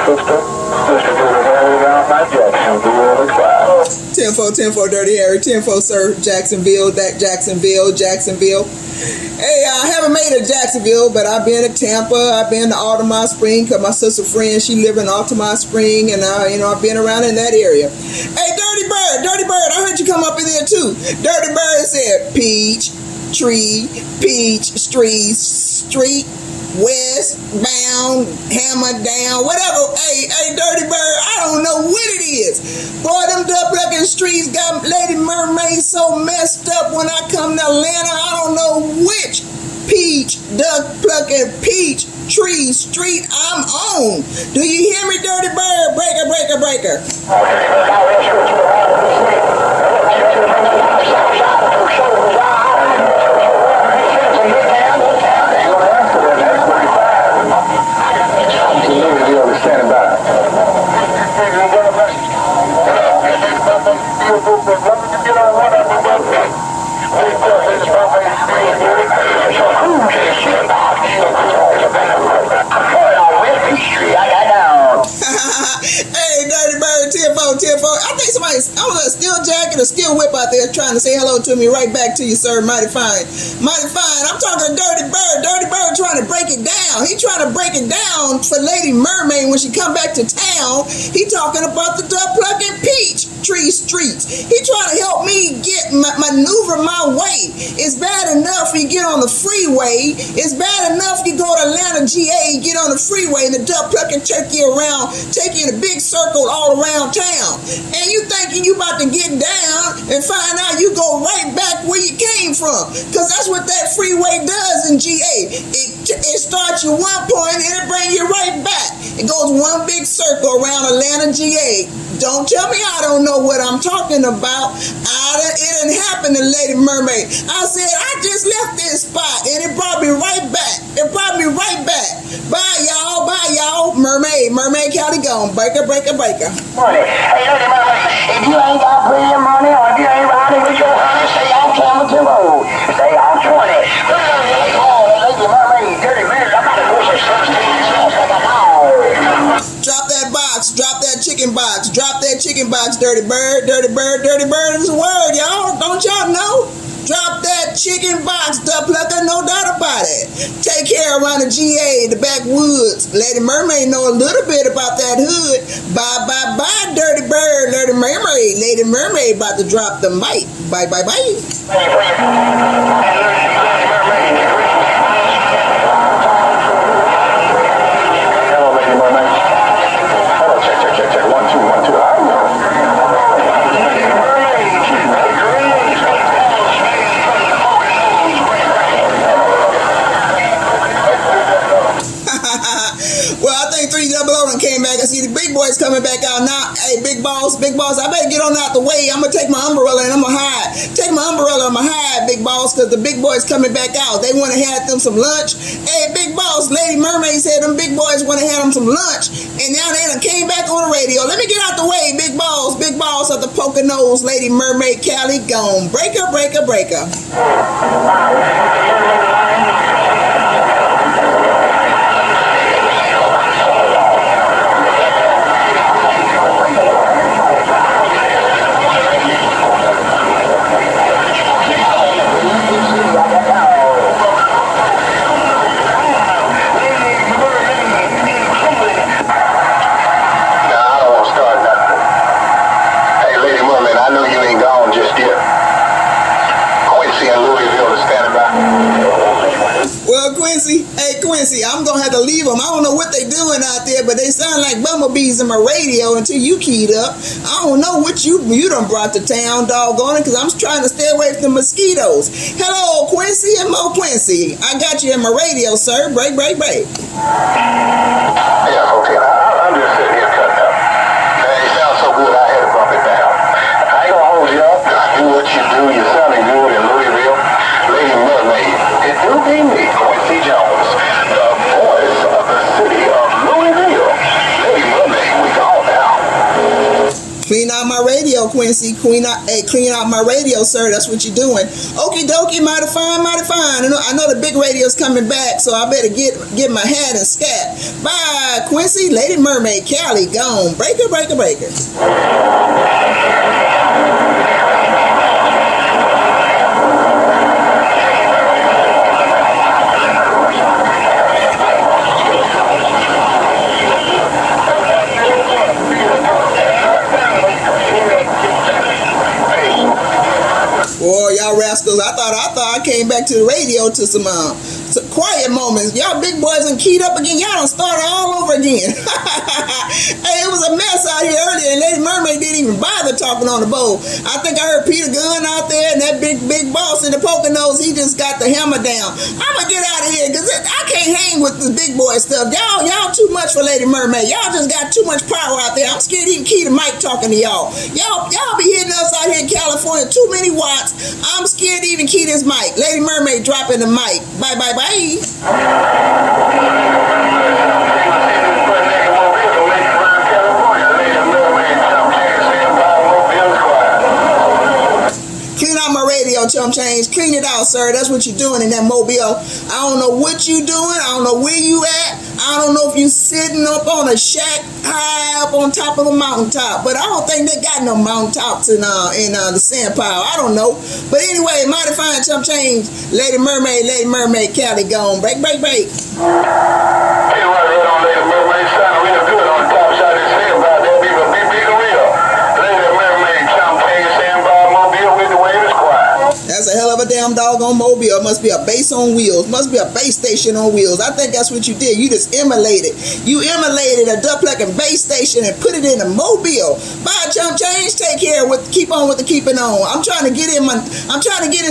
Mr. Dirty Harry down by Jacksonville, the 10-4, Dirty Harry. 10-4, sir. Jacksonville, Jacksonville. Hey, I haven't made it to Jacksonville, but I've been to Tampa. I've been to Altamont Spring because my sister friend, she live in Altamont Spring, and I've been around in that area. Hey, Dirty Bird, I heard you come up in there too. Dirty Bird said Peachtree, Street, westbound, hammer down, whatever. Hey, Dirty Bird, I don't know what it is. Boy, them duck-plucking streets got Lady Mermaid so messed up when I come to Atlanta. I don't know which duck-plucking Peachtree street I'm on. Do you hear me, Dirty Bird? Breaker. Hey, Dirty Bird, 10-4. I think I was a steel jacket or steel whip out there trying to say hello to me. Right back to you, sir. Mighty fine. I'm talking to Dirty Bird. Dirty Bird trying to break it down. He trying to break it down for Lady Mermaid when she come back to town. He talking about the duck-plucking Peachtree streets. He trying to help me get maneuver my way. It's bad enough you get on the freeway. It's bad enough you go to Atlanta, GA, get on the freeway, and the duck-plucking take you in a big circle all around town. And you thinking you about to get down and find out you go right back where you came from. Because that's what that freeway does in GA. It starts you one point and it brings you right back. It goes one big circle around Atlanta, GA. Don't tell me I don't know what I'm talking about. It didn't happen to Lady Mermaid. I said, I just left this spot and it brought me right back. Bye, y'all. Mermaid County gone. Breaker. Money. Hey, Lady Mermaid, if you ain't got plenty of money or if you ain't riding with your honey, stay on Campbellton Road. Stay on 20. Lady Mermaid, Dirty Bird, I'm about to push a 16. Drop that box. Drop that chicken box. Dirty Bird. Dirty Bird is a word, y'all. Don't y'all know? Drop that chicken box, duck plucker, no doubt about it. Take care around the GA, the backwoods. Lady Mermaid know a little bit about that hood. Bye, Dirty Bird, Lady Mermaid about to drop the mic. Bye. Hello, Lady Mermaid. Hello, check. 1, 2, 1, 2. Well, I think 300 came back. I see the big boys coming back out now. Hey, big boss, I better get on out the way. I'm going to take my umbrella and I'm going to hide. Big boss, because the big boys coming back out. They want to have them some lunch. Hey, big boss, Lady Mermaid said them big boys want to have them some lunch. And now they done came back on the radio. Let me get out the way, big boss of the Poconos, Lady Mermaid Cali gone. Breaker. Quincy, I'm going to have to leave them. I don't know what they doing out there, but they sound like bumblebees in my radio until you keyed up. I don't know what you done brought to town, doggone it, because I'm trying to stay away from the mosquitoes. Hello, Quincy and Mo Quincy. I got you in my radio, sir. Break. Yeah, okay. I'm just sitting here cutting up. It sounds so good, I had to bump it down. I ain't going to hold you up. Do what you do. You're sounding good in Louisville. Lady Mermaid. It will be me, Quincy Jones, the voice of the city of Louisville. Lady Mermaid, we gone now. Clean out my my radio, Quincy. Clean out my radio, sir. That's what you're doing. Okie dokie, mighty fine, mighty fine. I know the big radio's coming back, so I better get my hat and scat. Bye, Quincy. Lady Mermaid, Callie, gone. Breaker, breaker, breaker. Boy, y'all rascals, I thought I came back to the radio to some quiet moments. Y'all big boys done keyed up again. Y'all done started all over again. Hey, it was a mess out here earlier, and Lady Mermaid didn't even bother talking on the boat. I think I heard Peter Gunn out there, and that big boss in the Poconos, he just got the hammer down. I'm gonna get out of here, because I can't hang with the big boy stuff. Y'all too much for Lady Mermaid. Y'all just got too much power out there. I'm scared to even key the mic talking to y'all. Y'all be hitting us out here in California, too many watts. I'm scared to even key this mic. Lady Mermaid dropping the mic. Bye, bye, bye. Clean out my radio, Chump Change. Clean it out, sir. That's what you're doing in that mobile. I don't know what you doing. I don't know where you at. I don't know if you sitting up on a shack high up on top of a mountaintop, but I don't think they got no mountaintops in the sand pile. I don't know. But anyway, mighty fine, Chump Change. Lady Mermaid, Callie, gone. Break, break, break. Hey, right on Lady Mermaid, sound real good on top side of the sand bar. That be real. Lady Mermaid, Chump Change, sand bar, mobile with the waves quiet. That's a hell of a damn doggone mobile. Must be a base on wheels. Must be a base station on wheels. I think that's what you did. You just emulated. You emulated a duck-plucking base station and put it in a mobile. Bye, Chump Change. Take care. Keep on with the keeping on. I'm trying to get in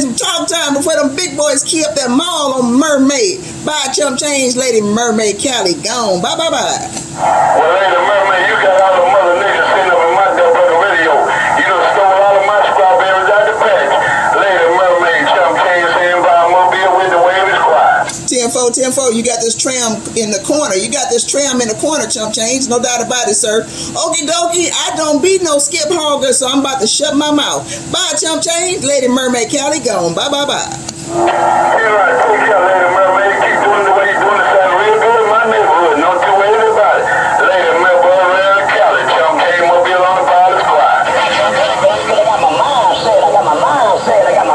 some talk time before them big boys key up that mall on Mermaid. Bye, Chump Change. Lady Mermaid, Callie, gone. Bye, bye, bye. Well, Lady Mermaid, you got all the mother niggas sitting up in my double radio. You done stole all of my strawberries out the patch. Lady Mermaid, Chump Change, sand by mobile with the wave is quiet. 10-4, you got this tram in the corner. You got this tram in the corner, Chump Change. No doubt about it, sir. Okie dokie, I don't be no skip hogger, so I'm about to shut my mouth. Bye, Chump Change. Lady Mermaid, Callie, gone. Bye, bye, bye. You're right. Take care, Lady Mermaid. Keep doing the way you're doing it. Sound real good in my neighborhood. Don't you worry about it. Lady Mermaid, Callie, Chump Change, mobile on the pile is quiet. I got my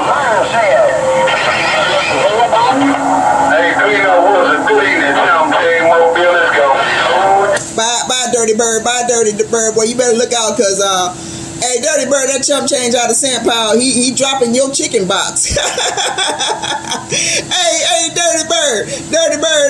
mind set. Hey, clean up woods and good evening, Chump Change, mobile, let's go. Bye, Dirty Bird. Bye, Dirty Bird. Boy, you better look out, because, hey, Dirty Bird, that Chump Change out of sand pile, he dropping your chicken box. Hey, Dirty Bird,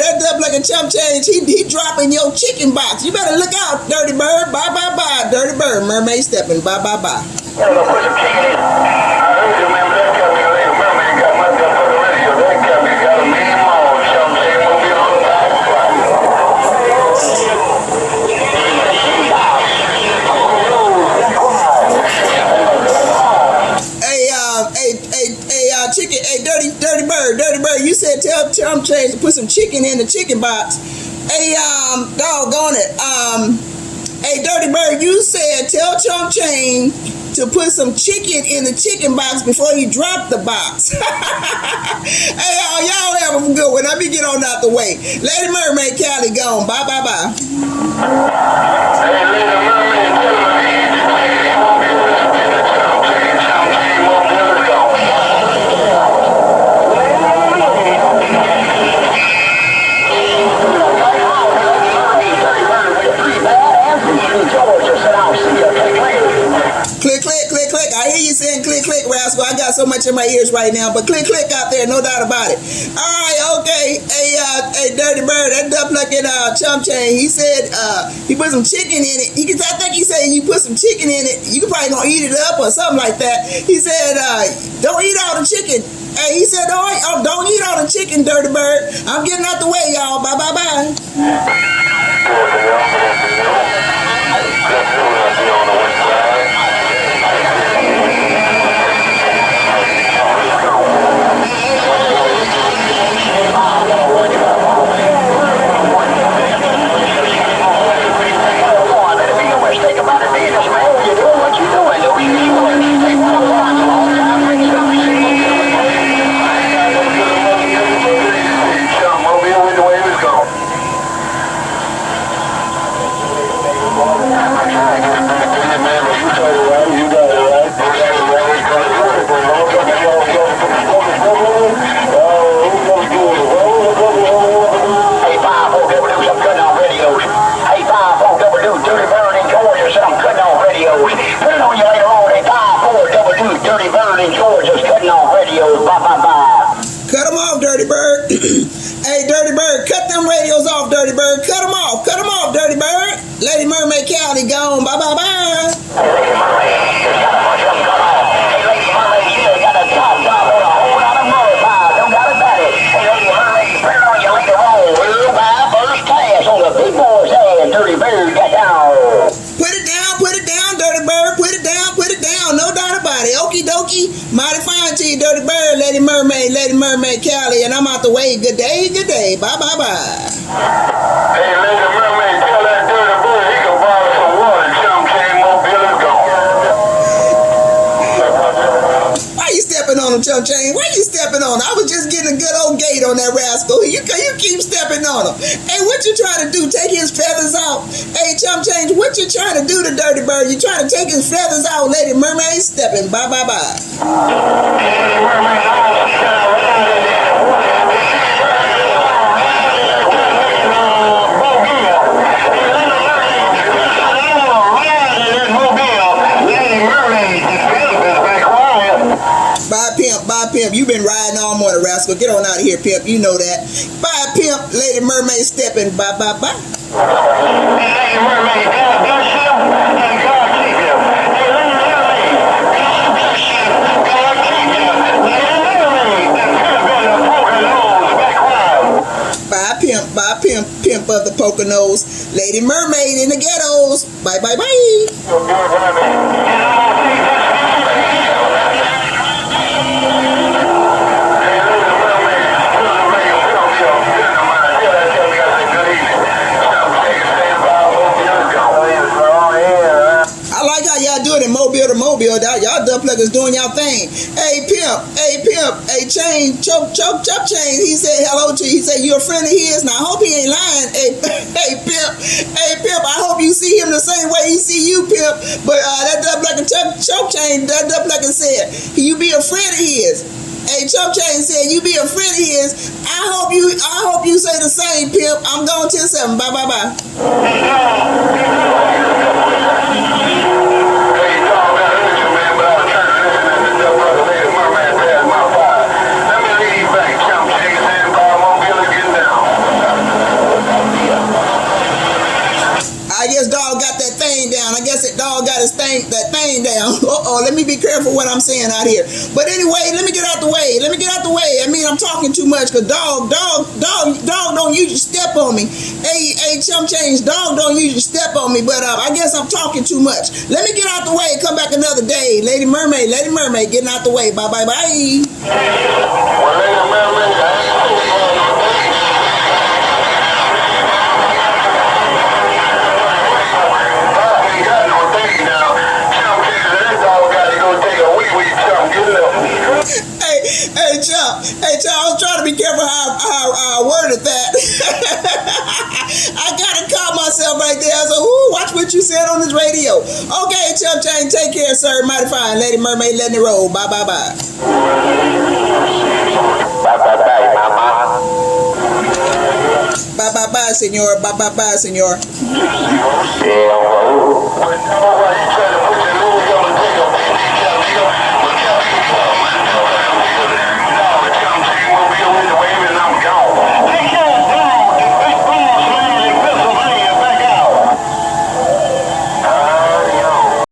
that up like a Chump Change, he dropping your chicken box. You better look out, Dirty Bird. Bye, bye, bye. Dirty Bird, Mermaid stepping. Bye, bye, bye. Yeah, gonna put some chicken in. I heard you, man, but that got me, Lady Mermaid got my duck on the radio. That got me, got a mean mall, Chump Change, mobile on the pile is quiet. Dirty Bird, you said tell Chump Change to put some chicken in the chicken box. Hey, doggone it. Hey, Dirty Bird, you said tell Chump Change to put some chicken in the chicken box before he dropped the box. Hey, y'all have a good one. Let me get on out the way. Lady Mermaid, Callie, gone. Bye, bye, bye. Hey, Lady Mermaid, tell me. Click. I hear you saying click, rascal. I got so much in my ears right now, but click out there, no doubt about it. All right, okay. Hey, Dirty Bird, that duck-plucking Chump Change, he said he put some chicken in it. I think he said you put some chicken in it, you could probably gonna eat it up or something like that. He said, don't eat all the chicken. Hey, he said, don't eat all the chicken, Dirty Bird. I'm getting out the way, y'all. Bye, bye, bye. Think about it, man. You're doing what you're doing. Hey, 5-4-W, I'm cutting on radios. Hey, 5-4-W, Dirty Bird in Georgia said I'm cutting on radios. Put it on you later on. Hey, 5-4-W, Dirty Bird in Georgia's cutting on radios. Bye, bye, bye. Cut them off, Dirty Bird. Hey, Dirty Bird, cut them radios off, Dirty Bird. Cut them off, Dirty Bird. Lady Mermaid County gone. Bye, bye, bye. Hey, Lady Mermaid, there's got a bunch of them cut off. Hey, Lady Mermaid, you got a top job on a whole lot of money. Don't got it about it. Hey, Lady Mermaid, put it on you later on. We'll buy first class on the big boys' head. Dirty Bird, get down. Put it down, Dirty Bird. Put it down. No doubt about it. Okie dokie. Mighty fine to you, Dirty Bird. Lady Mermaid Callie. And I'm out the way. Good day. Bye, bye, bye. Hey, Lady Mermaid, tell that dirty bird he can borrow some water. Chump came mobile is gone. Why you stepping on him, Chump Chain? Why you stepping on him? I was just getting a good old gate on that rascal. You keep stepping on him. Hey, what you trying to do? Take his feathers out? Hey, Chump Chain, what you trying to do to Dirty Bird? You trying to take his feathers out? Lady Mermaid stepping. Bye, bye, bye. Lady Mermaid, Bye, Pimp. You been riding all morning, rascal. Get on out of here, Pimp. You know that. Bye, Pimp. Lady Mermaid stepping. Bye, bye, bye. Lady Mermaid, God bless you and God keep you. Hey, Lady Mermaid, God bless you, God keep you. Lady Mermaid, that Pimp in the Poconos, back round. Bye, Pimp of the Poconos. Lady Mermaid in the ghettos. Bye, bye, bye. Mobile to Mobile, y'all dumb pluggers doing y'all thing. Hey Pimp, hey Chain, Chump Chain. He said hello to you. He said you a friend of his. Now I hope he ain't lying. Hey Pimp, I hope you see him the same way he see you, Pimp. But that dumb plugging Chump Chain, that dumb plugging said you be a friend of his. Hey, Chump Chain said you be a friend of his. I hope you say the same, Pimp. I'm going till 7. Bye, bye, bye. I guess dog got that thing down. I guess that dog got that thing down. Let me be careful what I'm saying out here. But anyway, let me get out the way. I mean, I'm talking too much because dog don't usually step on me. Hey, Chump Change, dog don't usually step on me. But I guess I'm talking too much. Let me get out the way. Come back another day. Lady Mermaid, getting out the way. Bye, bye, bye. Well, Lady Mermaid, Hey, Chump, I was trying to be careful how I worded that. I gotta calm myself right there. So, watch what you said on this radio. Okay, Chump Chain, take care, sir. Mighty fine. Lady Mermaid, letting it roll. Bye, bye, bye. bye, bye, bye, mama. Bye, bye, bye, senor. Bye, bye, bye, senor.